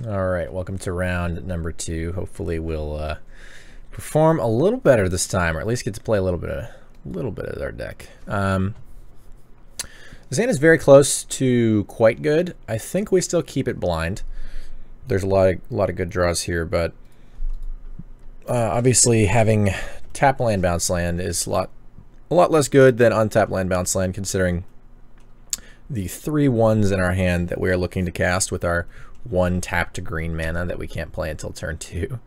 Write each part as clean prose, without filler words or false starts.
All right, welcome to round number 2. Hopefully we'll perform a little better this time, or at least get to play a little bit of our deck. This hand is very close to quite good. I think we still keep it blind. There's a lot of good draws here, but obviously having tap land bounce land is a lot less good than untap land bounce land, considering the 3 ones in our hand that we are looking to cast with our 1 tap to green mana that we can't play until turn 2.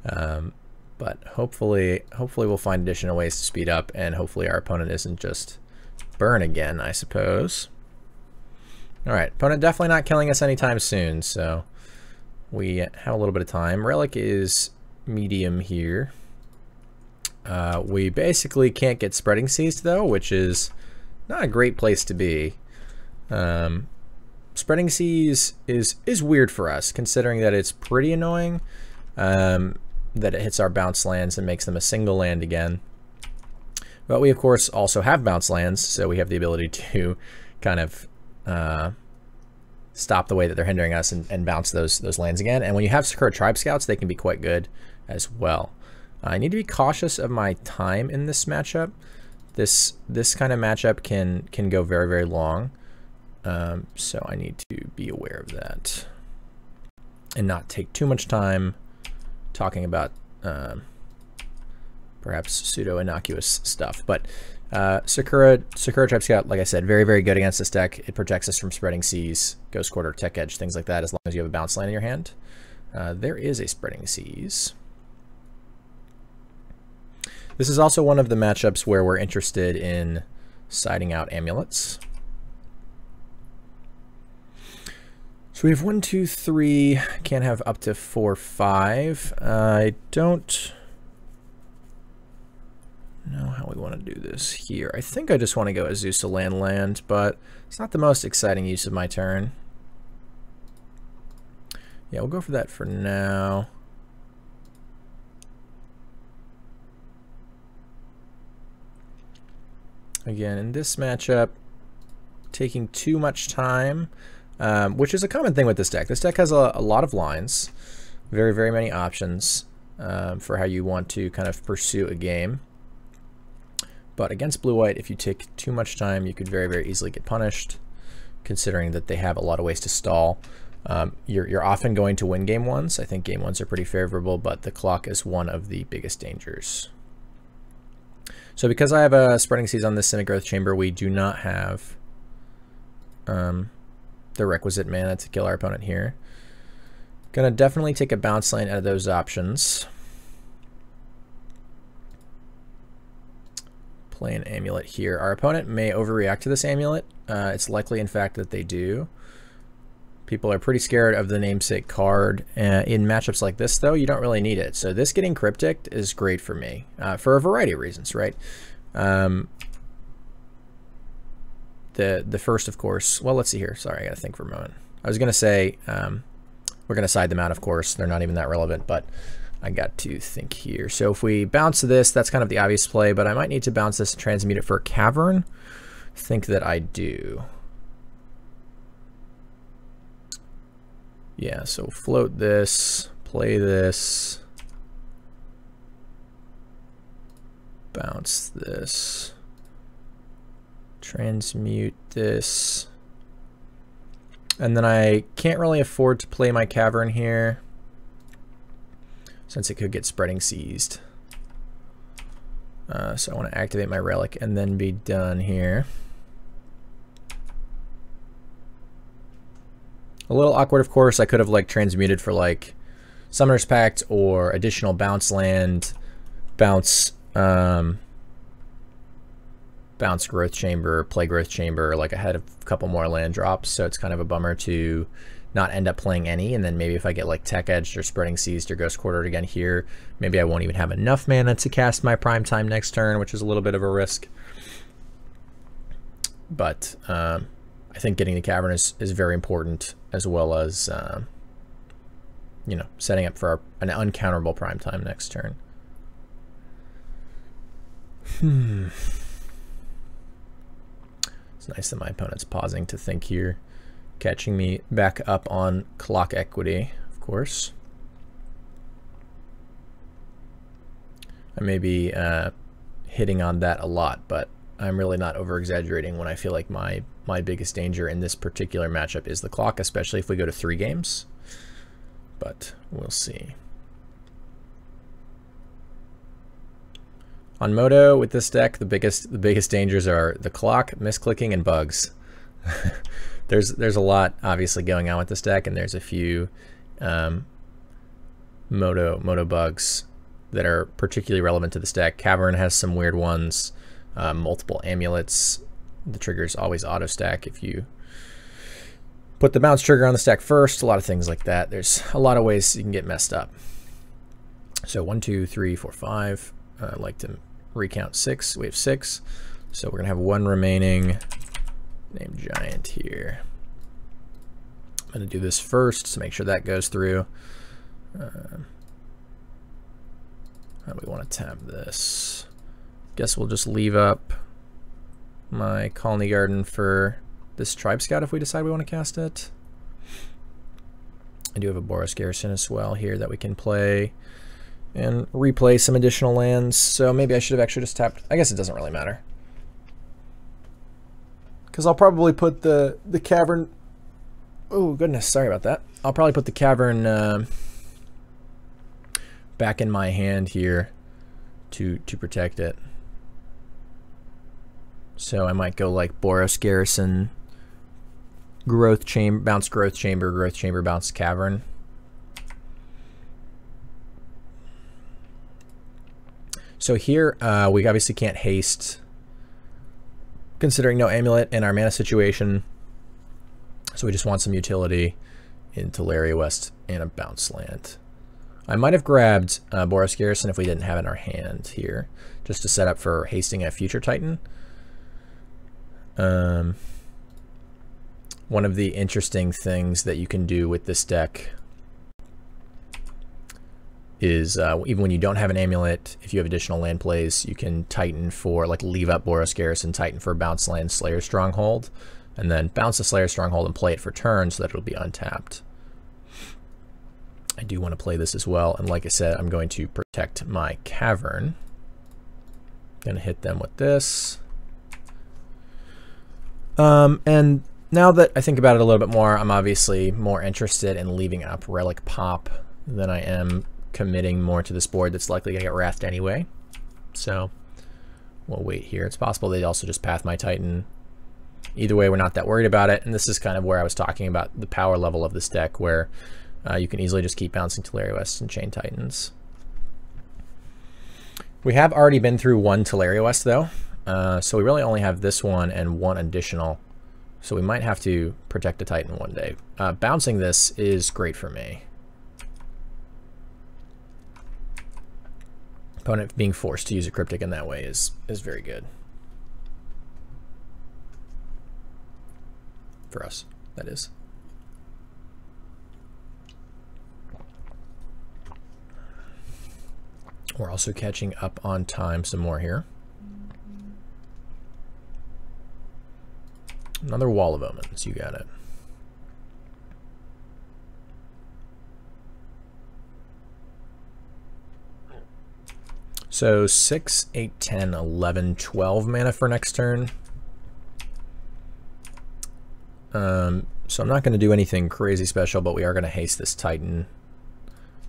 But hopefully we'll find additional ways to speed up, and hopefully our opponent isn't just burn again, I suppose. Alright, opponent definitely not killing us anytime soon, so we have a little bit of time. Relic is medium here. We basically can't get Spreading Seas though, which is not a great place to be. Spreading Seas is weird for us, considering that it's pretty annoying that it hits our bounce lands and makes them a single land again. But we of course also have bounce lands, so we have the ability to kind of stop the way that they're hindering us and bounce those lands again. And when you have Sakura Tribe Scouts, they can be quite good as well. I need to be cautious of my time in this matchup. This kind of matchup can go very, very long. So I need to be aware of that and not take too much time talking about perhaps pseudo-innocuous stuff. But Sakura Tribe Scout, like I said, very, very good against this deck. It protects us from Spreading Seas, Ghost Quarter, Tech Edge, things like that, as long as you have a bounce land in your hand. There is a Spreading Seas. This is also one of the matchups where we're interested in siding out amulets. So we have 1, 2, 3, can't have up to 4, 5. I don't know how we want to do this here. I think I just want to go Azusa land, but it's not the most exciting use of my turn. Yeah, we'll go for that for now. Again, in this matchup, taking too much time, which is a common thing with this deck. This deck has a lot of lines, very, very many options for how you want to kind of pursue a game. But against blue-white, if you take too much time, you could very, very easily get punished, considering that they have a lot of ways to stall. You're often going to win game 1s. I think game 1s are pretty favorable, but the clock is one of the biggest dangers. So because I have a Spreading Seas on this Cynic Growth Chamber, we do not have the requisite mana to kill our opponent here. Gonna definitely take a bounce land out of those options. Play an Amulet here. Our opponent may overreact to this Amulet. It's likely, in fact, that they do. People are pretty scared of the namesake card. In matchups like this, though, you don't really need it. So this getting Cryptic is great for me, for a variety of reasons, right? The first, of course, well, let's see here. Sorry, I gotta think for a moment. I was gonna say, we're gonna side them out, of course. They're not even that relevant, but I got to think here. So if we bounce this, that's kind of the obvious play, but I might need to bounce this and transmute it for a Cavern. Think that I do. Yeah, so float this, play this, bounce this, transmute this, and then I can't really afford to play my Cavern here since it could get Spreading Seased. So I want to activate my Relic and then be done here. A little awkward, of course. I could have like transmuted for like Summoner's Pact or additional bounce land, bounce Growth Chamber, play Growth Chamber, like I had a couple more land drops, so it's kind of a bummer to not end up playing any, and then maybe if I get like Tech Edged or Spreading Seas or Ghost Quartered again here, maybe I won't even have enough mana to cast my Prime Time next turn, which is a little bit of a risk. But I think getting the Cavern is very important, as well as you know, setting up for an uncounterable Prime Time next turn. It's nice that my opponent's pausing to think here, catching me back up on clock equity. Of course. I may be hitting on that a lot, but I'm really not over-exaggerating when I feel like my biggest danger in this particular matchup is the clock, especially if we go to 3 games. But we'll see. On Moto, with this deck, the biggest dangers are the clock, misclicking, and bugs. There's a lot obviously going on with this deck, and there's a few Moto bugs that are particularly relevant to this deck. Cavern has some weird ones. Multiple amulets. The trigger's always auto stack if you put the bounce trigger on the stack first. A lot of things like that. There's a lot of ways you can get messed up. So 1, 2, 3, 4, 5. I'd like to recount 6. We have 6. So we're gonna have 1 remaining. Name Giant here. I'm gonna do this first to make sure that goes through. How do we want to tap this? Guess we'll just leave up my Colony Garden for this Tribe Scout if we decide we want to cast it. I do have a Boros Garrison as well here that we can play and replay some additional lands. So maybe I should have actually just tapped. I guess it doesn't really matter, because I'll probably put the Cavern. Oh goodness, sorry about that. I'll probably put the Cavern back in my hand here to protect it. So I might go like Boros Garrison, Growth Chamber, bounce Growth Chamber, bounce Cavern. So here we obviously can't haste, considering no amulet in our mana situation. So we just want some utility in Taliaferro West and a bounce land. I might have grabbed Boros Garrison if we didn't have it in our hand here, just to set up for hasting a future Titan. One of the interesting things that you can do with this deck is even when you don't have an amulet, if you have additional land plays, you can Titan for, like, leave up Boros Garrison, Titan for bounce land Slayer Stronghold, and then bounce the Slayer Stronghold and play it for turn so that it'll be untapped. I do want to play this as well, and like I said, I'm going to protect my Cavern. Gonna hit them with this. And now that I think about it a little bit more, I'm obviously more interested in leaving up Relic Pop than I am committing more to this board that's likely gonna get wrathed anyway. So we'll wait here. It's possible they also just path my Titan. Either way, we're not that worried about it, and this is kind of where I was talking about the power level of this deck, where you can easily just keep bouncing Taliaferro West and chain Titans. We have already been through 1 Taliaferro West though, so we really only have this one and 1 additional. So we might have to protect a Titan one day. Bouncing this is great for me. Opponent being forced to use a Cryptic in that way is very good. For us, that is. We're also catching up on time some more here. Another Wall of Omens, you got it. So 6, 8, 10, 11, 12 mana for next turn. So I'm not going to do anything crazy special, but we are going to haste this Titan.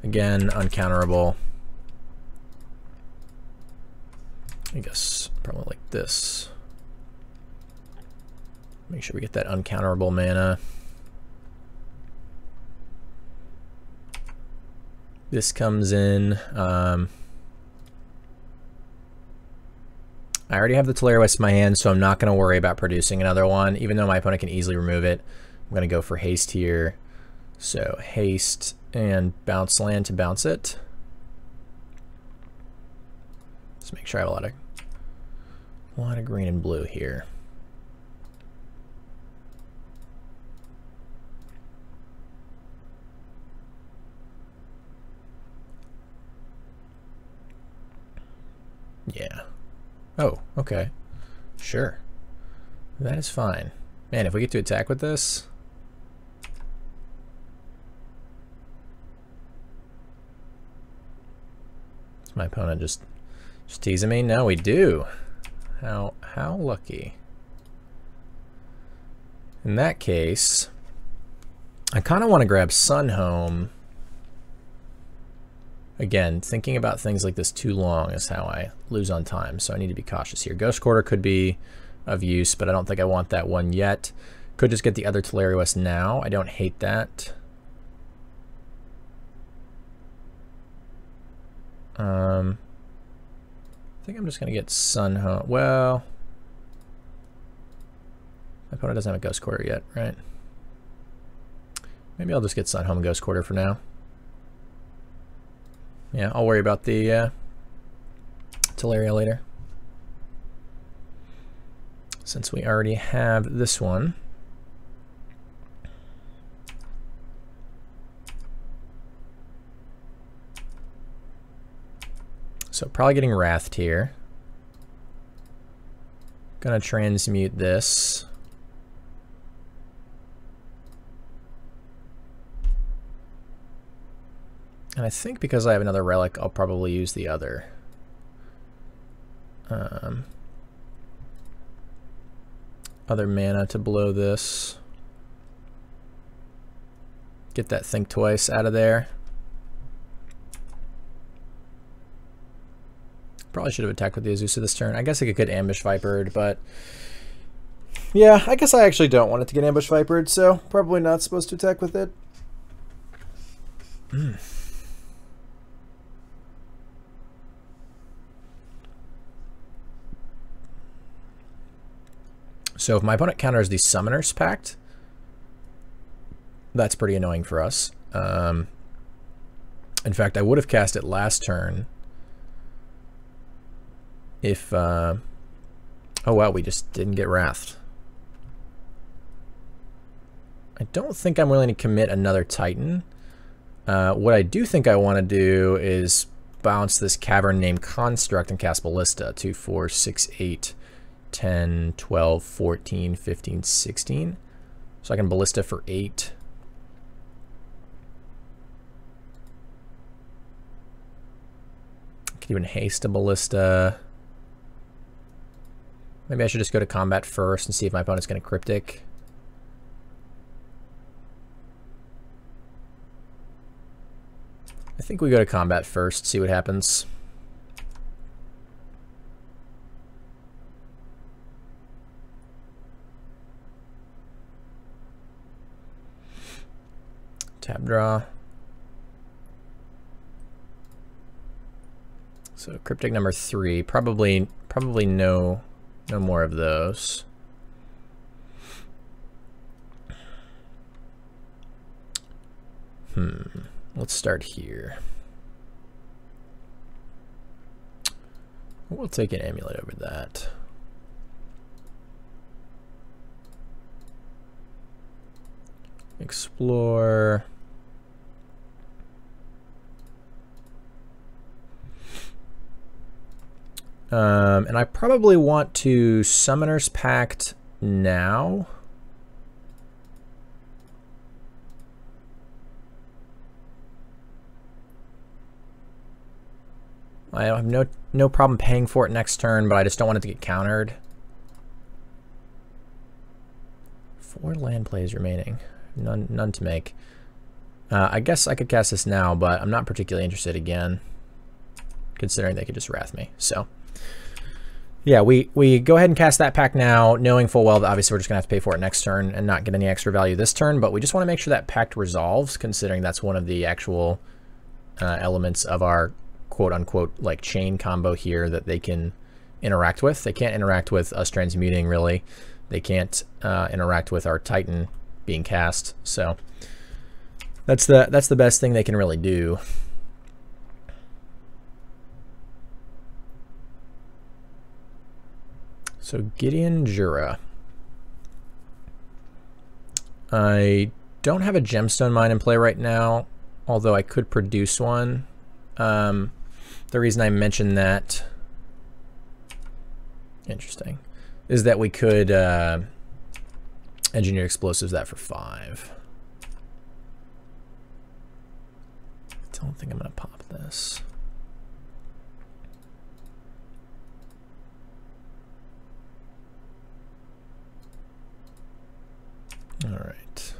Again, uncounterable. I guess probably like this. Make sure we get that uncounterable mana. This comes in. I already have the Taliaferro West in my hand, so I'm not going to worry about producing another one, even though my opponent can easily remove it. I'm going to go for haste here. So haste and bounce land to bounce it. Let's make sure I have a lot of green and blue here. Yeah. Oh, okay. Sure. That is fine. Man, if we get to attack with this... My opponent just teasing me? No, we do. How lucky. In that case, I kind of want to grab Sun Home. Again, thinking about things like this too long is how I lose on time, so I need to be cautious here. Ghost Quarter could be of use, but I don't think I want that one yet. Could just get the other Taliaferro now. I don't hate that. I think I'm just going to get Sun Home. Well, my opponent doesn't have a Ghost Quarter yet, right? Maybe I'll just get Sun Home and Ghost Quarter for now. Yeah, I'll worry about the Taliaferro later, since we already have this one. So probably getting Wrathed here. Gonna transmute this. And I think because I have another relic, I'll probably use the other. Other mana to blow this. Get that Think Twice out of there. Probably should have attacked with the Azusa this turn. I guess I could Ambush Vipered, but yeah, I guess I actually don't want it to get Ambush Vipered, so probably not supposed to attack with it. So if my opponent counters the Summoner's Pact, that's pretty annoying for us. In fact, I would have cast it last turn if... oh wow, we just didn't get Wrathed. I don't think I'm willing to commit another Titan. What I do think I want to do is bounce this Cavern Name Construct and cast Ballista. 2, 4, 6, 8... 10, 12, 14, 15, 16. So I can Ballista for 8. I could even haste a Ballista. Maybe I should just go to combat first and see if my opponent's going to Cryptic. I think we go to combat first, see what happens. Tap draw. So Cryptic number 3. Probably no more of those. Let's start here. We'll take an Amulet over that. Explore. And I probably want to Summoner's Pact now. I have no problem paying for it next turn, but I just don't want it to get countered. 4 land plays remaining. None to make. I guess I could cast this now, but I'm not particularly interested again, considering they could just Wrath me. So yeah, we go ahead and cast that pact now, knowing full well that obviously we're just gonna have to pay for it next turn and not get any extra value this turn, but we just want to make sure that pact resolves, considering that's one of the actual elements of our quote-unquote like chain combo here that they can interact with. They can't interact with us transmuting, really. They can't interact with our Titan being cast, so that's the best thing they can really do. So Gideon Jura. I don't have a gemstone mine in play right now, although I could produce one. The reason I mentioned that, interesting, is that we could engineer explosives that for 5. I don't think I'm gonna pop this. All right.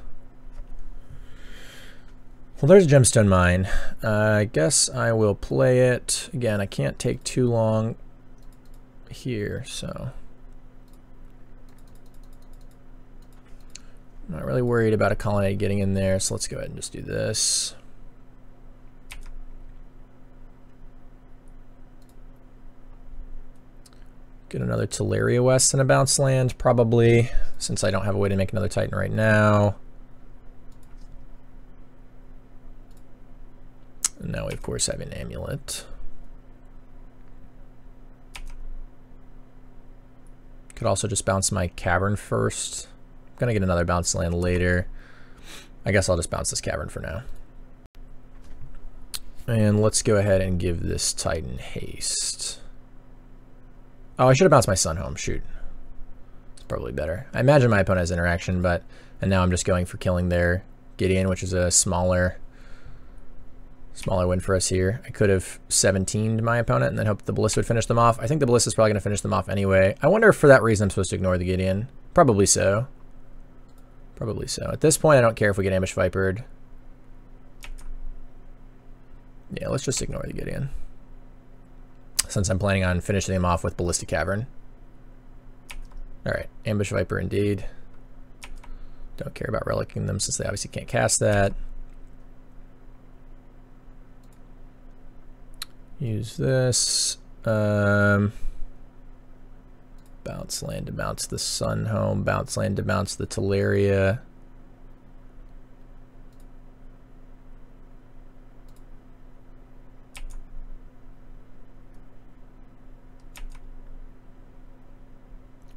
Well, there's a gemstone mine. I guess I will play it. Again, I can't take too long here, so I'm not really worried about a colonnade getting in there, so let's go ahead and just do this. Get another Taliaferro West and a bounce land, probably, since I don't have a way to make another Titan right now. And now we, of course, have an Amulet. Could also just bounce my Cavern first. I'm going to get another bounce land later. I guess I'll just bounce this Cavern for now. And let's go ahead and give this Titan haste. Oh, I should have bounced my Sun home. Shoot. It's probably better. I imagine my opponent has interaction, and now I'm just going for killing their Gideon, which is a smaller win for us here. I could have 17'd my opponent and then hoped the Ballista would finish them off. I think the Ballista is probably going to finish them off anyway. I wonder if for that reason I'm supposed to ignore the Gideon. Probably so. Probably so. At this point, I don't care if we get Ambush Vipered. Yeah, let's just ignore the Gideon, since I'm planning on finishing them off with Ballistic Cavern. Alright, Ambush Viper indeed. Don't care about relicking them since they obviously can't cast that. Use this. Bounce land to bounce the Sun home. Bounce land to bounce the Taliaferro.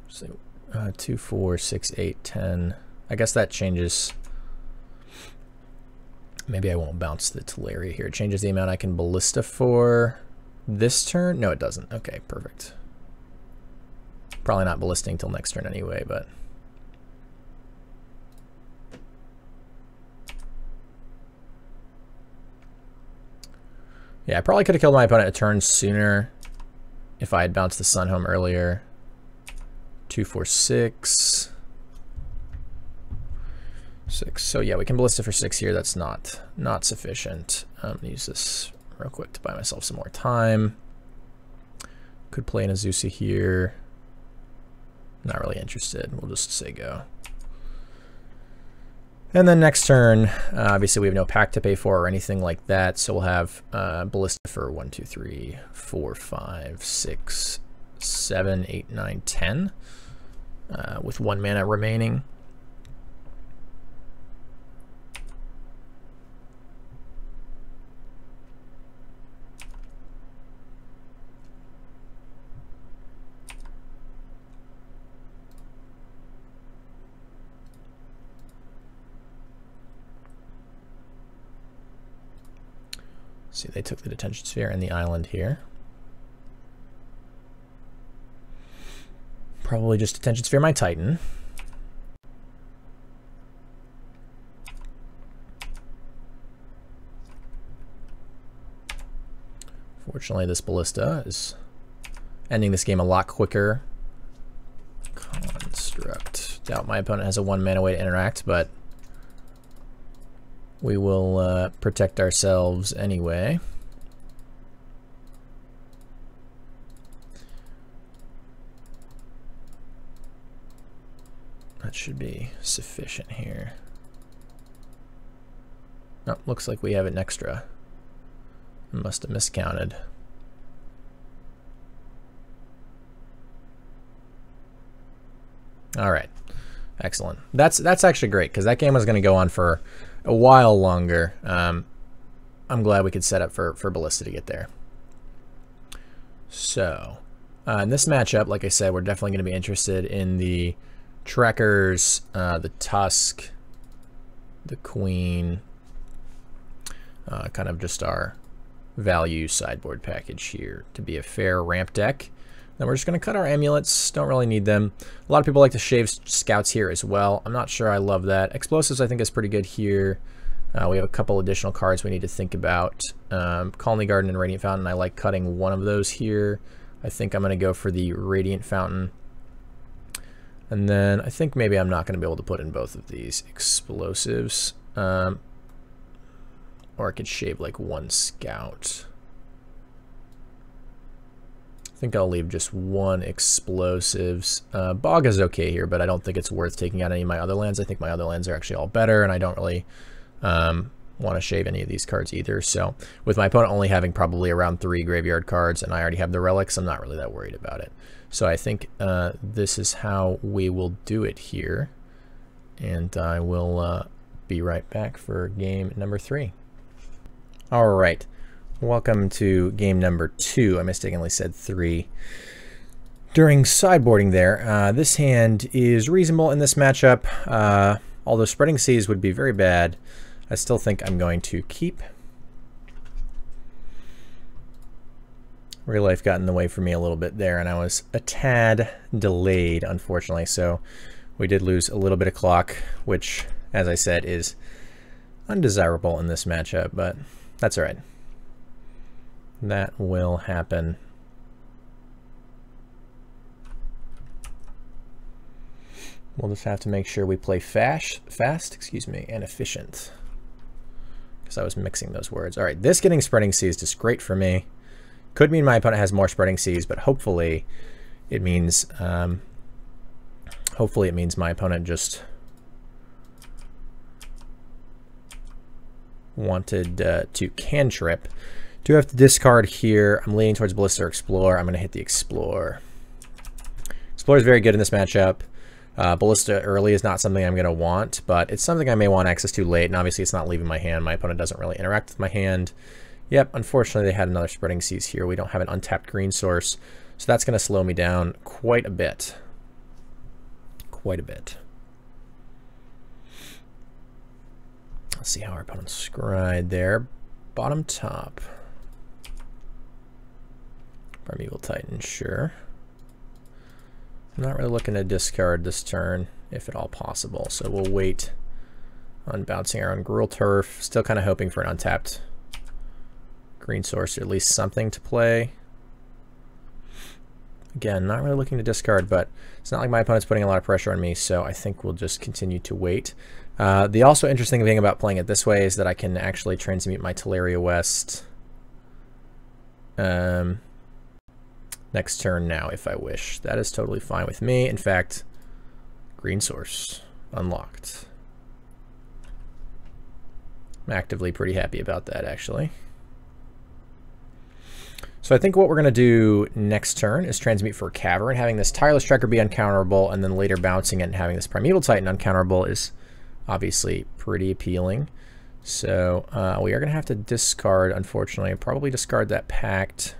So, 2, 4, 6, 8, 10. I guess that changes. Maybe I won't bounce the Taliaferro here. It changes the amount I can Ballista for this turn. No, it doesn't. Okay, perfect. Probably not ballisting till next turn anyway, but yeah, I probably could have killed my opponent a turn sooner if I had bounced the Sun home earlier. 2, 4, 6. 6. So yeah, we can Ballista for 6 here. That's not sufficient. I'm gonna use this real quick to buy myself some more time. Could play an Azusa here. Not really interested. We'll just say go. And then next turn, obviously we have no pack to pay for or anything like that, so we'll have Ballista for 1, 2, 3, 4, 5, 6, 7, 8, 9, 10, with 1 mana remaining. See, they took the Detention Sphere and the island here. Probably just Detention Sphere my Titan. Fortunately, this Ballista is ending this game a lot quicker. Construct. Doubt my opponent has a 1 mana way to interact, but we will protect ourselves anyway. That should be sufficient here. Oh, looks like we have an extra. Must have miscounted. All right, excellent. That's actually great because that game was going to go on for a while longer. I'm glad we could set up for Ballista to get there. So in this matchup, like I said, we're definitely going to be interested in the Trekkers, the Tusk, the Queen, kind of just our value sideboard package here to be a fair ramp deck. Then we're just going to cut our amulets. Don't really need them. A lot of people like to shave scouts here as well. I'm not sure I love that. Explosives I think is pretty good here. We have a couple additional cards we need to think about. Colony Garden and Radiant Fountain. I like cutting one of those here. I think I'm going to go for the Radiant Fountain. And then I think maybe I'm not going to be able to put in both of these explosives. Or I could shave like one scout. I think I'll leave just one explosives. Bog is okay here, but I don't think it's worth taking out any of my other lands. I think my other lands are actually all better, and I don't really want to shave any of these cards either. So with my opponent only having probably around 3 graveyard cards, and I already have the relics, I'm not really that worried about it. So I think this is how we will do it here. And I will be right back for game number 3. All right. Welcome to game number 2. I mistakenly said 3. During sideboarding there, this hand is reasonable in this matchup. Although Spreading Seas would be very bad, I still think I'm going to keep. Real life got in the way for me a little bit there, and I was a tad delayed, unfortunately. So we did lose a little bit of clock, which, as I said, is undesirable in this matchup, but that's all right. That will happen. We'll just have to make sure we play fast, and efficient. Because I was mixing those words. All right, this getting Spreading Seas is just great for me. Could mean my opponent has more Spreading Seas, but hopefully it means my opponent just wanted to cantrip. Do have to discard here. I'm leaning towards Ballista or Explore. I'm going to hit the Explore. Explore is very good in this matchup. Ballista early is not something I'm going to want, but it's something I may want access to late, and obviously it's not leaving my hand. My opponent doesn't really interact with my hand. Yep, unfortunately they had another Spreading Seas here. We don't have an untapped green source, so that's going to slow me down quite a bit. Quite a bit. Let's see how our opponent's scryed there. Bottom top. Amulet Titan, sure. I'm not really looking to discard this turn, if at all possible, so we'll wait on bouncing our own Gruul Turf. Still kind of hoping for an untapped green source, or at least something to play. Again, not really looking to discard, but it's not like my opponent's putting a lot of pressure on me, so I think we'll just continue to wait. The also interesting thing about playing it this way is that I can actually transmute my Taliaferro West next turn now if I wish. That is totally fine with me. In fact, green source unlocked. I'm actively pretty happy about that, actually. So I think what we're going to do next turn is transmute for a Cavern. Having this Tireless Tracker be uncounterable and then later bouncing it and having this Primeval Titan uncounterable is obviously pretty appealing. So we are going to have to discard, unfortunately. Probably discard that Pact.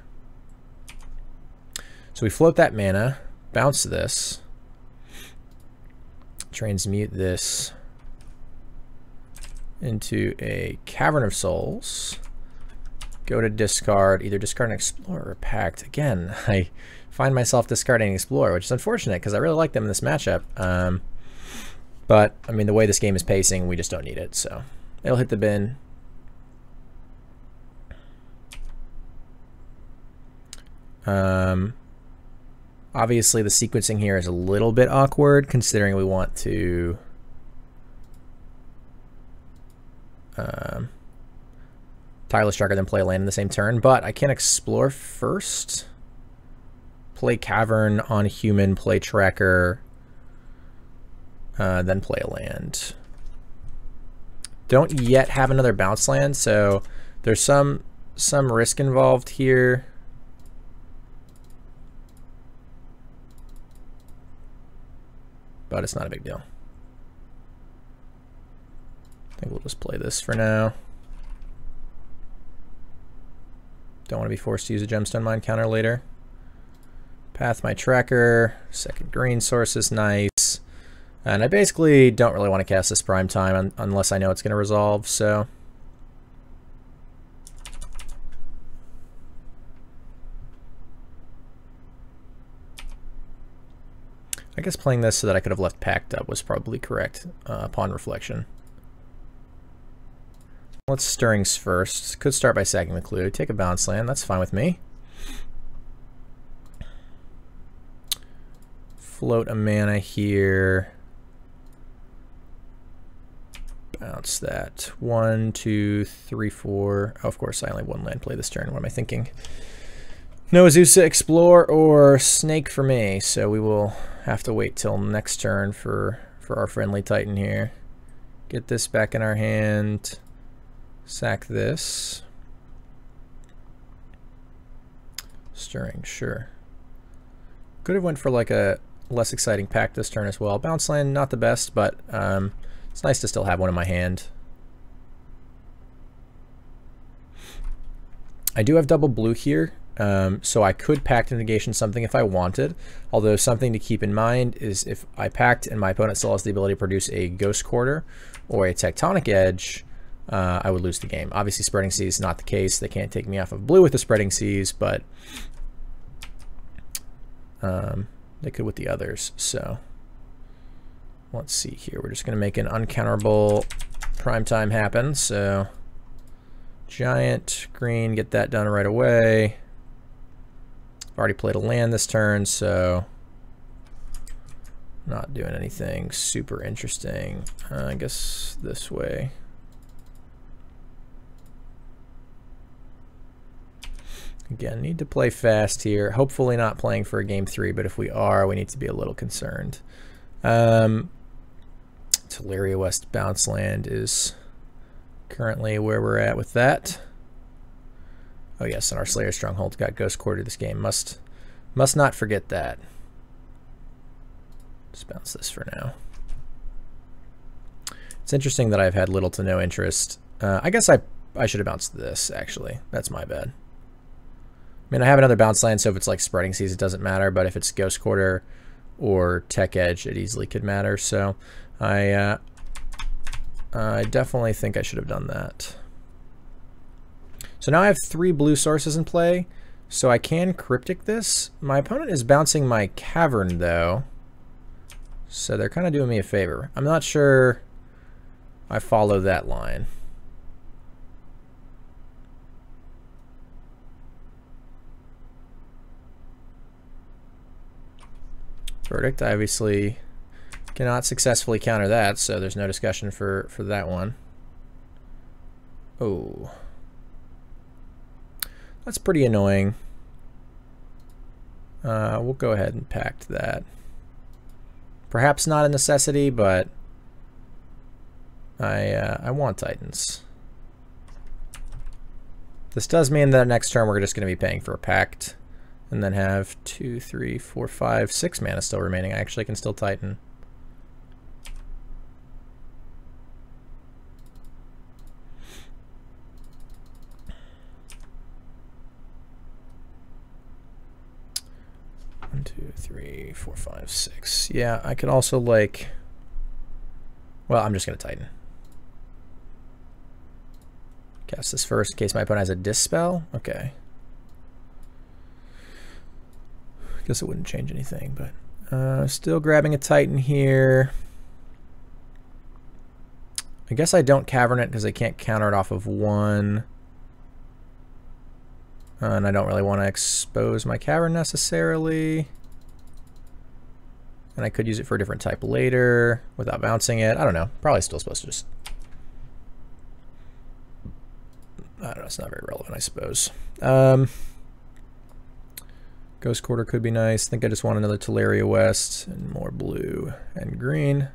So we float that mana, bounce this, transmute this into a Cavern of Souls, go to discard, either discard an Explorer or Pact. Again, I find myself discarding Explorer, which is unfortunate because I really like them in this matchup. But, I mean, the way this game is pacing, we just don't need it, so it'll hit the bin. Obviously, the sequencing here is a little bit awkward, considering we want to Tireless Tracker, then play a land in the same turn, but I can Explore first, play Cavern on human, play Tracker, then play a land. Don't yet have another bounce land, so there's some risk involved here. But it's not a big deal. I think we'll just play this for now. Don't want to be forced to use a Gemstone Mine counter later. Path my Tracker. Second green source is nice. And I basically don't really want to cast this prime time unless I know it's going to resolve, so. I guess playing this so that I could have left Pact up was probably correct upon reflection. Let's Stirrings first. Could start by sacking the Clue. Take a bounce land. That's fine with me. float a mana here. Bounce that. 1, 2, 3, 4. Oh, of course, I only have one land play this turn. What am I thinking? No Azusa, Explore, or Snake for me, so we will have to wait till next turn for our friendly Titan here. Get this back in our hand. Sack this. Stirring, sure. Could have went for like a less exciting pack this turn as well. Bounce land, not the best, but it's nice to still have one in my hand. I do have double blue here, so I could Pact of Negation something if I wanted. Although something to keep in mind is if I Pact and my opponent still has the ability to produce a Ghost Quarter or a Tectonic Edge, I would lose the game. Obviously, Spreading Seas is not the case. They can't take me off of blue with the Spreading Seas, but they could with the others. So let's see here. We're just going to make an uncounterable primetime happen. So giant green, get that done right away. I've already played a land this turn, so not doing anything super interesting. I guess this way. Again, need to play fast here. Hopefully not playing for a game 3, but if we are, we need to be a little concerned. Taliaferro West Bounce Land is currently where we're at with that. Oh yes, and our Slayer Stronghold got Ghost Quarter this game. Must not forget that. Just bounce this for now. It's interesting that I've had little to no interest. I guess I should have bounced this, actually. That's my bad. I mean, I have another bounce land, so if it's like Spreading Seas, it doesn't matter. But if it's Ghost Quarter or Tech Edge, it easily could matter. So I definitely think I should have done that. So now I have 3 blue sources in play, so I can Cryptic this. My opponent is bouncing my Cavern, though, so they're kind of doing me a favor. I'm not sure I follow that line. Verdict, I obviously cannot successfully counter that, so there's no discussion for that one. Oh. That's pretty annoying. We'll go ahead and Pact that. Perhaps not a necessity, but I want Titans. This does mean that next turn we're just going to be paying for a Pact. And then have 2, 3, 4, 5, 6 mana still remaining. I actually can still Titan. One, 2, 3, 4, 5, 6. Yeah, I could also like. Well, I'm just gonna Titan. Cast this first in case my opponent has a Dispel. Okay. Guess it wouldn't change anything, but still grabbing a Titan here. I guess I don't Cavern it because I can't counter it off of 1. And I don't really want to expose my Cavern necessarily. And I could use it for a different type later without bouncing it. I don't know. Probably still supposed to just... I don't know. It's not very relevant, I suppose. Ghost Quarter could be nice. I think I just want another Taliaferro West and more blue and green.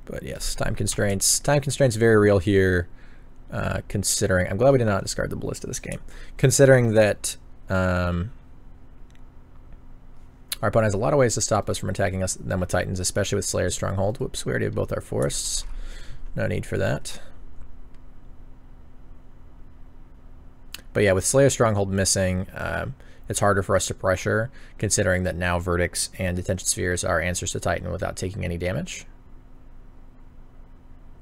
But yes, time constraints. Time constraints very real here. Considering, I'm glad we did not discard the Ballista this game. Considering that our opponent has a lot of ways to stop us from attacking them with Titans, especially with Slayer's Stronghold. Whoops, we already have both our forests. No need for that. But yeah, with Slayer Stronghold missing, it's harder for us to pressure, considering that now Verdicts and Detention Spheres are answers to Titan without taking any damage.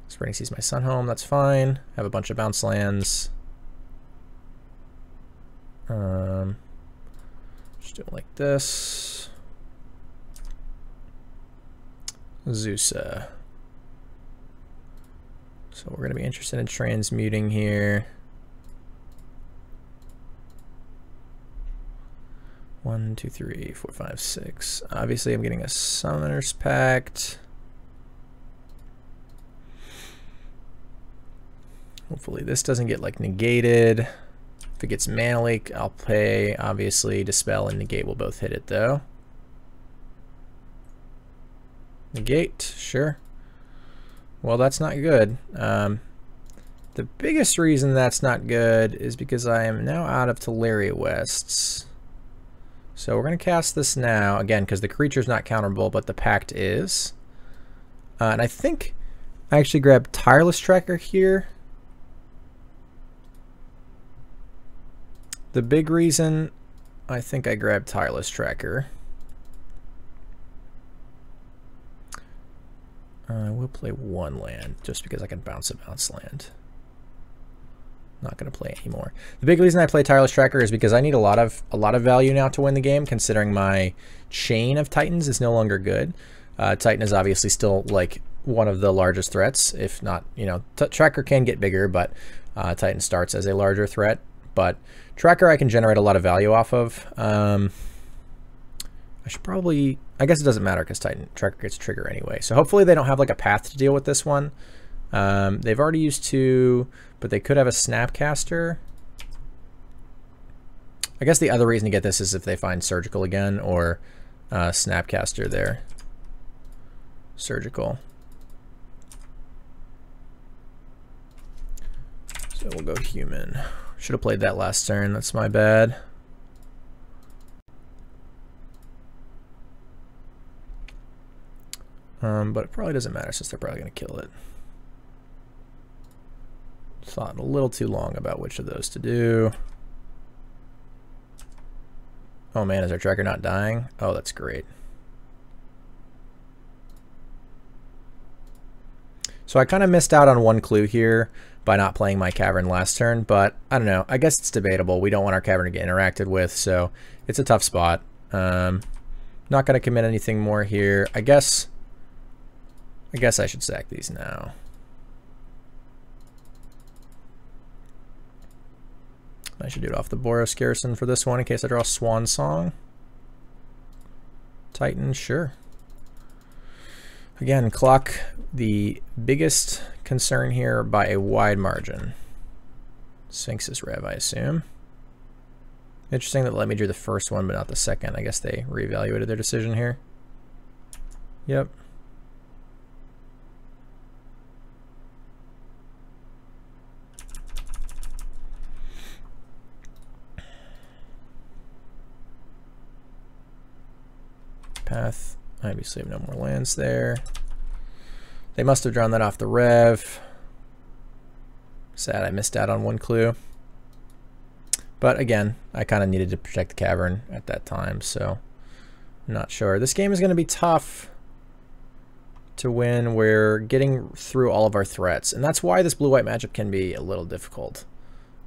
Spreading Seas my Sun Home, that's fine. Have a bunch of bounce lands. Just do it like this. Zeusa. So we're going to be interested in transmuting here. 1, 2, 3, 4, 5, 6. Obviously, I'm getting a Summoner's Pact. Hopefully this doesn't get like negated. If it gets Mana Leak, I'll pay. Obviously, Dispel and Negate will both hit it though. Negate, sure. Well, that's not good. The biggest reason that's not good is because I am now out of Taliaferro Wests. So we're going to cast this now, again, because the creature's not counterable, but the Pact is. And I think I actually grabbed Tireless Tracker here. The big reason I think I grabbed Tireless Tracker. I will play one land, just because I can bounce a bounce land. Not going to play anymore. The big reason I play Tireless Tracker is because I need a lot of value now to win the game, considering my chain of Titans is no longer good. Titan is obviously still like one of the largest threats, if not, you know, Tracker can get bigger, but Titan starts as a larger threat. But Tracker I can generate a lot of value off of. I should probably, I guess it doesn't matter because Tracker gets trigger anyway. So hopefully they don't have like a path to deal with this one. They've already used 2, but they could have a Snapcaster. I guess the other reason to get this is if they find Surgical again, or Snapcaster there. Surgical. So we'll go human. Should have played that last turn, that's my bad. But it probably doesn't matter since they're probably going to kill it. Thought a little too long about which of those to do. Oh man, is our Tracker not dying? Oh, that's great. So I kind of missed out on one clue here by not playing my Cavern last turn, but I don't know. I guess it's debatable. We don't want our Cavern to get interacted with, so it's a tough spot. Not going to commit anything more here. I guess I should sack these now. I should do it off the Boros Garrison for this one in case I draw Swan Song. Titan, sure. Again, clock the biggest concern here by a wide margin. Sphinx's Rev, I assume. Interesting that they let me do the first one but not the second. I guess they reevaluated their decision here. Yep. Path. I obviously have no more lands there. They must have drawn that off the Rev. Sad I missed out on one clue. But again, I kind of needed to protect the Cavern at that time, so I'm not sure. This game is going to be tough to win. We're getting through all of our threats, and that's why this blue-white matchup can be a little difficult.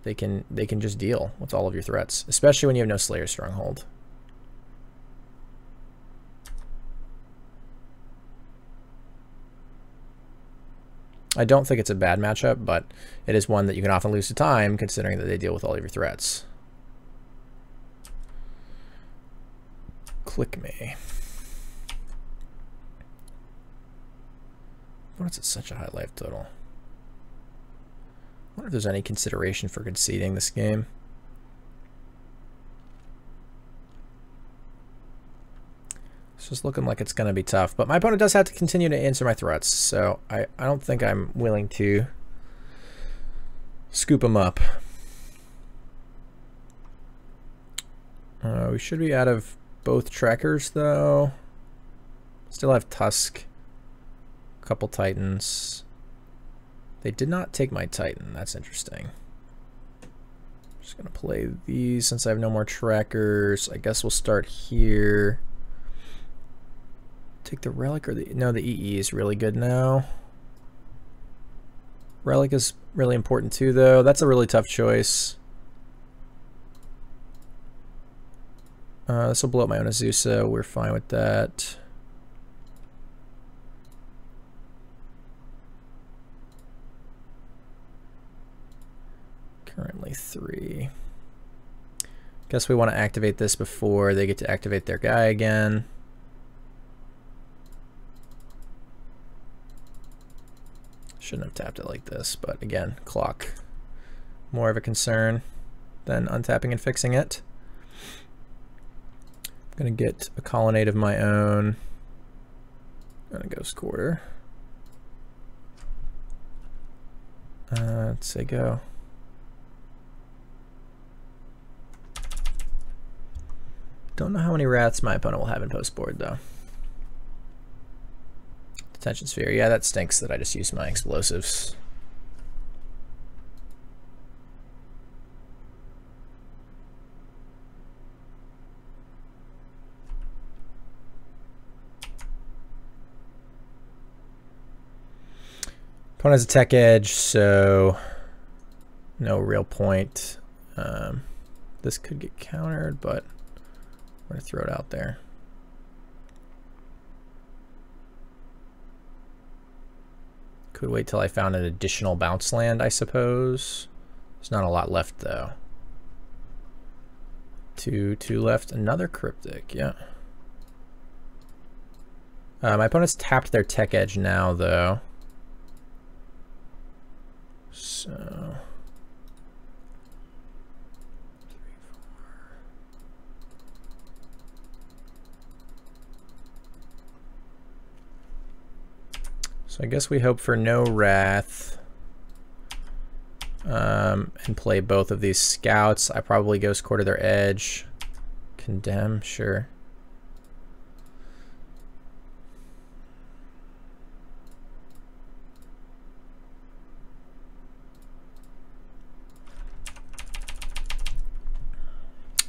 They can just deal with all of your threats, especially when you have no Slayer Stronghold. I don't think it's a bad matchup, but it is one that you can often lose to time, considering that they deal with all of your threats. Click me. What is it such a high life total? I wonder if there's any consideration for conceding this game. It's just looking like it's going to be tough, but my opponent does have to continue to answer my threats, so I don't think I'm willing to scoop him up. We should be out of both trackers, though. Still have Tusk, a couple Titans. They did not take my Titan. That's interesting. Just going to play these since I have no more trackers. I guess we'll start here. Take the Relic or the... No, the EE is really good now. Relic is really important too, though. That's a really tough choice. This will blow up my own Azusa. We're fine with that. Currently 3. Guess we want to activate this before they get to activate their guy again. Shouldn't have tapped it like this, but again, clock. More of a concern than untapping and fixing it. I'm gonna get a colonnade of my own. I'm gonna Ghost Quarter. Let's say go. Don't know how many wraths my opponent will have in post board though. Detention Sphere, yeah, that stinks that I just used my explosives. Opponent has a tech edge, so no real point. This could get countered, but we're gonna throw it out there. Could wait till I found an additional bounce land, I suppose. There's not a lot left though. Two left. Another Cryptic, yeah. My opponent's tapped their tech edge now though. So 3, 4. So I guess we hope for no wrath. And play both of these scouts. I probably Ghost Quarter their edge. Condemn, sure.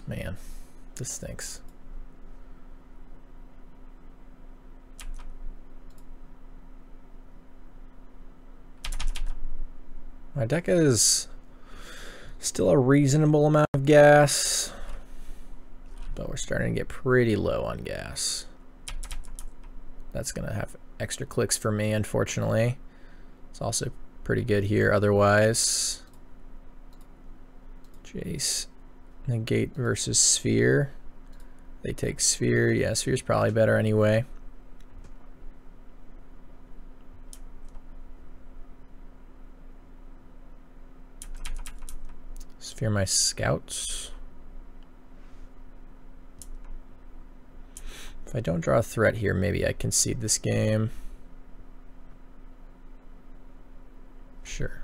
Man, this stinks. My deck is still a reasonable amount of gas, but we're starting to get pretty low on gas. That's gonna have extra clicks for me, unfortunately. It's also pretty good here otherwise. Jace. Negate versus Sphere. They take Sphere. Yeah, Sphere's probably better anyway. Sphere my scouts. If I don't draw a threat here, maybe I concede this game. Sure.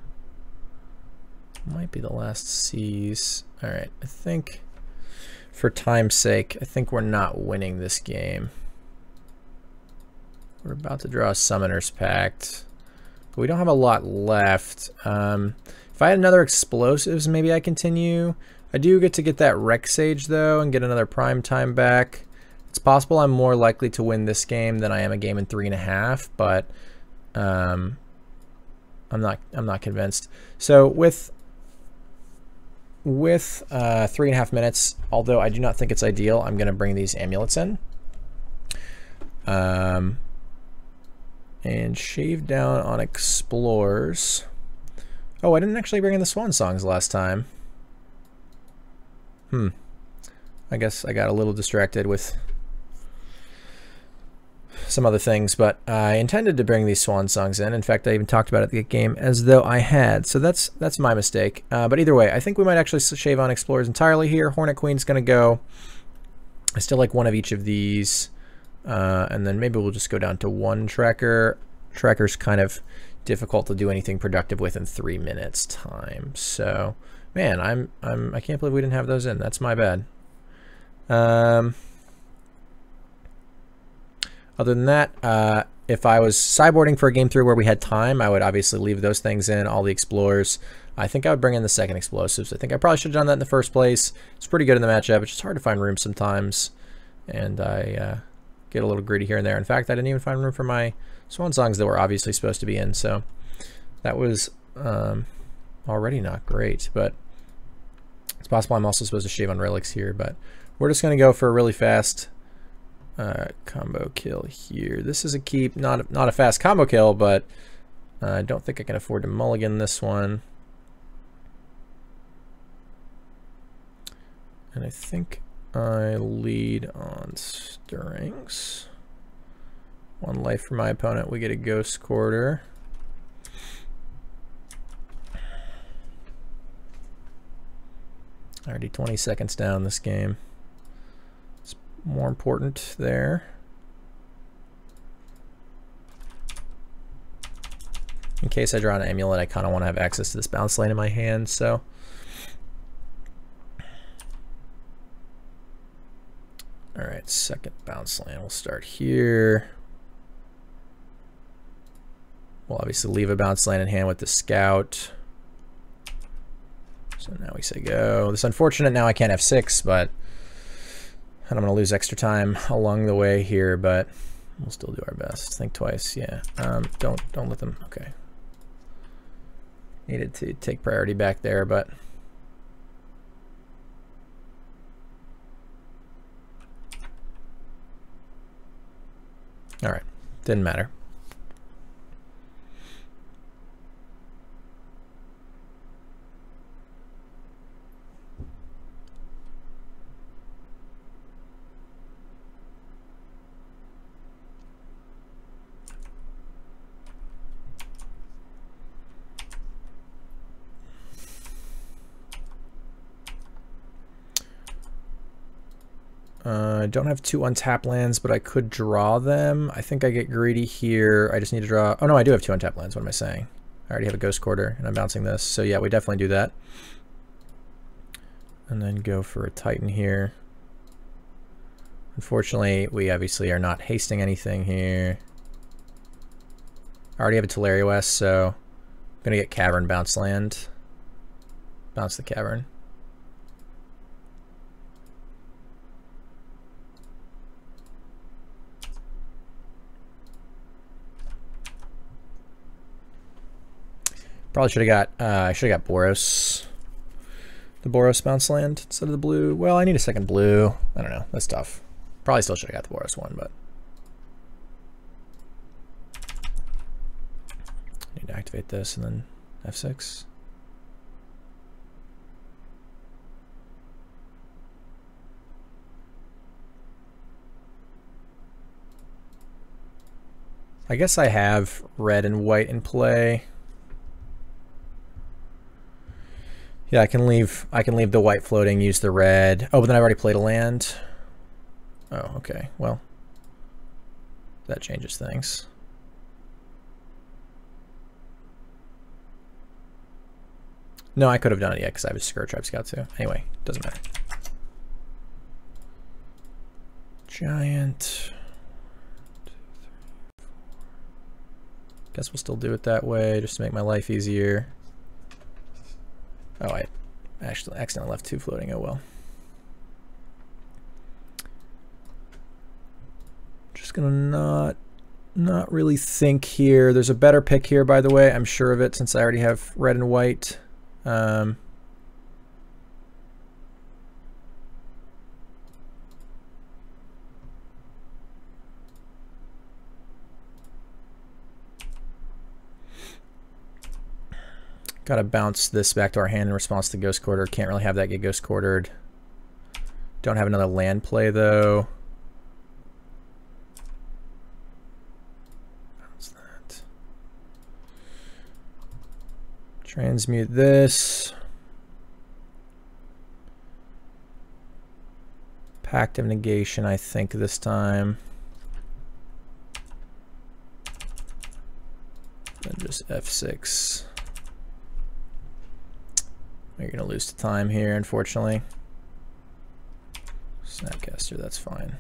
Might be the last C's. All right, I think for time's sake, I think we're not winning this game. We're about to draw a Summoner's Pact, but we don't have a lot left. If I had another Explosives, maybe I continue. I do get to get that Rex Sage though and get another Prime Time back. It's possible I'm more likely to win this game than I am a game in 3.5, but I'm not convinced. So with 3.5 minutes, although I do not think it's ideal, I'm going to bring these amulets in. And shave down on Explores. Oh, I didn't actually bring in the Swan Songs last time. I guess I got a little distracted with some other things, but I intended to bring these Swan Songs in. In fact, I even talked about it at the game as though I had. So that's my mistake. But either way, I think we might actually shave on Explorers entirely here. Hornet Queen's going to go. I still like one of each of these. And then maybe we'll just go down to one Tracker. Tracker's kind of difficult to do anything productive with in 3 minutes time. So, man, I can't believe we didn't have those in. That's my bad. Other than that, if I was sideboarding for a game 3 where we had time, I would obviously leave those things in, all the Explorers. I think I would bring in the second Explosives. I think I probably should have done that in the first place. It's pretty good in the matchup. It's just hard to find room sometimes. And I get a little greedy here and there. In fact, I didn't even find room for my Swan Songs that were obviously supposed to be in. So that was already not great. But it's possible I'm also supposed to shave on Relics here. But we're just going to go for a really fast combo kill here. This is a keep, not a fast combo kill, but I don't think I can afford to mulligan this one. And I think I lead on stirrings. 1 life for my opponent. We get a Ghost Quarter. Already 20 seconds down this game. It's more important there. In case I draw an Amulet, I kind of want to have access to this bounce lane in my hand, so. Alright, second bounce lane. We'll start here. We'll obviously leave a bounce lane in hand with the Scout. So now we say go. This is unfortunate, now I can't have 6, but and I'm going to lose extra time along the way here, but we'll still do our best. Think twice, yeah. Don't let them, okay. Needed to take priority back there, but all right, didn't matter. I don't have 2 untapped lands, but I could draw them. I think I get greedy here. I just need to draw. Oh no, I do have 2 untapped lands. What am I saying? I already have a Ghost Quarter, and I'm bouncing this. So yeah, we definitely do that. And then go for a Titan here. Unfortunately, we obviously are not hasting anything here. I already have a Taliaferro, so I'm going to get Cavern bounce land. Bounce the Cavern. Probably should have got, I should have got Boros. The Boros bounce land instead of the blue. Well, I need a second blue. I don't know. That's tough. Probably still should have got the Boros one, but. Need to activate this and then F6. I guess I have red and white in play. Yeah, I can leave the white floating, use the red. Oh, but then I've already played a land. Oh, okay. Well, that changes things. No, I could have done it yet because I have a Scourge Tribe Scout too. Anyway, doesn't matter. Giant. 1, 2, 3, 4. Guess we'll still do it that way just to make my life easier. Oh, I actually accidentally left 2 floating. Oh well. Just gonna not really think here. There's a better pick here, by the way. I'm sure of it since I already have red and white. Gotta bounce this back to our hand in response to Ghost Quarter. Can't really have that get Ghost Quartered. Don't have another land play though. Bounce that. Transmute this. Pact of Negation, I think this time. Then just F6. You're going to lose to time here, unfortunately. Snapcaster, that's fine.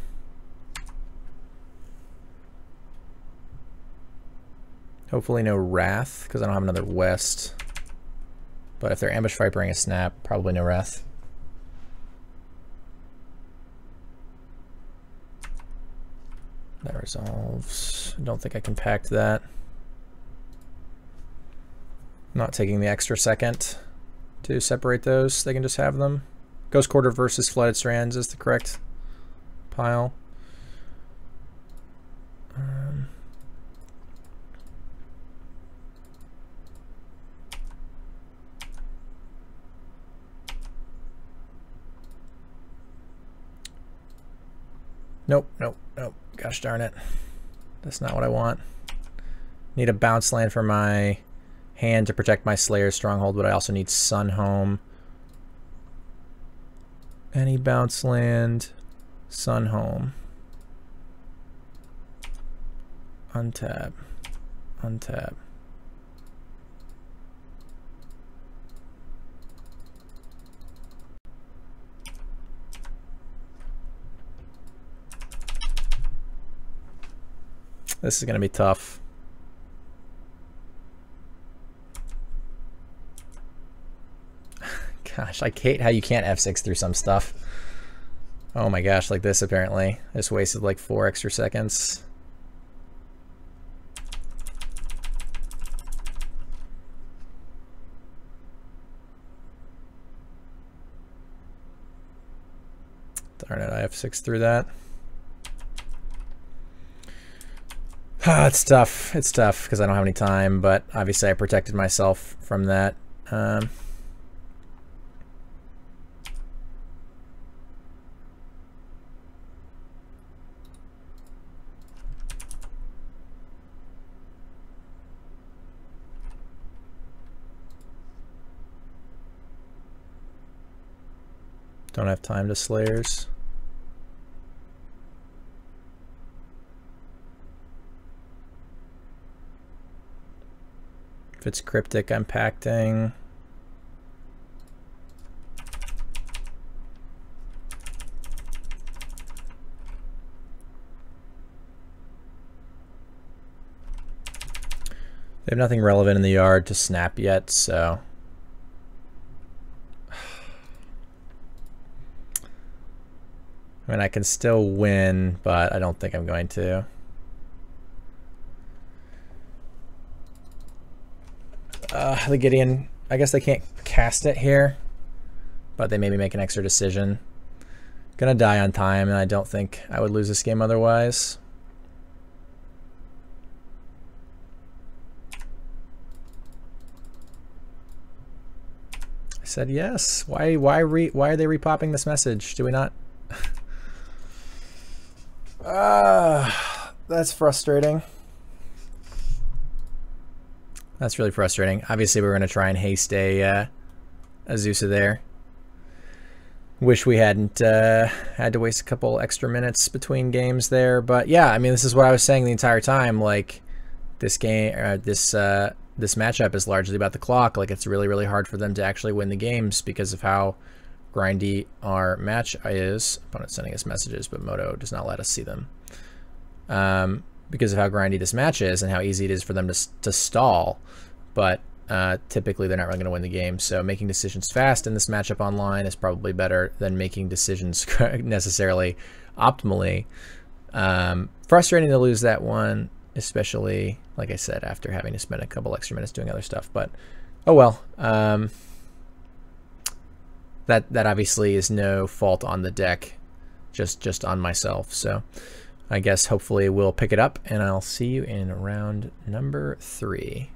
Hopefully no Wrath, because I don't have another West. But if they're Ambush Vipering a Snap, probably no Wrath. That resolves. I don't think I can pact that. Not taking the extra second to separate those. They can just have them. Ghost Quarter versus Flooded Strands is the correct pile. Nope, nope, nope. Gosh darn it. That's not what I want. Need a bounce land for my hand to protect my Slayer's Stronghold, but I also need Sun Home. Any bounce land, Sun Home. Untap. Untap. This is going to be tough. Gosh, I hate how you can't F6 through some stuff. Oh my gosh, like this apparently. I just wasted like 4 extra seconds. Darn it, I F6 through that. It's tough. It's tough because I don't have any time, but obviously I protected myself from that. Don't have time to Slayers. If it's cryptic, I'm pacting. They have nothing relevant in the yard to snap yet, so. I mean, I can still win, but I don't think I'm going to. The Gideon, I guess they can't cast it here, but they maybe make an extra decision. Gonna die on time, and I don't think I would lose this game otherwise. I said yes. Why are they repopping this message? Do we not? That's frustrating. That's really frustrating. Obviously, we're going to try and haste a Azusa there. Wish we hadn't had to waste a couple extra minutes between games there. But yeah, I mean, this is what I was saying the entire time. Like, this game, this matchup is largely about the clock. Like, it's really, really hard for them to actually win the games because of how grindy our match is. Opponent sending us messages, but Moto does not let us see them. Because of how grindy this match is and how easy it is for them to stall. But typically they're not really going to win the game. So making decisions fast in this matchup online is probably better than making decisions necessarily optimally. Frustrating to lose that one, especially, like I said, after having to spend a couple extra minutes doing other stuff. But oh well. That obviously is no fault on the deck, just on myself. So I guess hopefully we'll pick it up, and I'll see you in round number 3.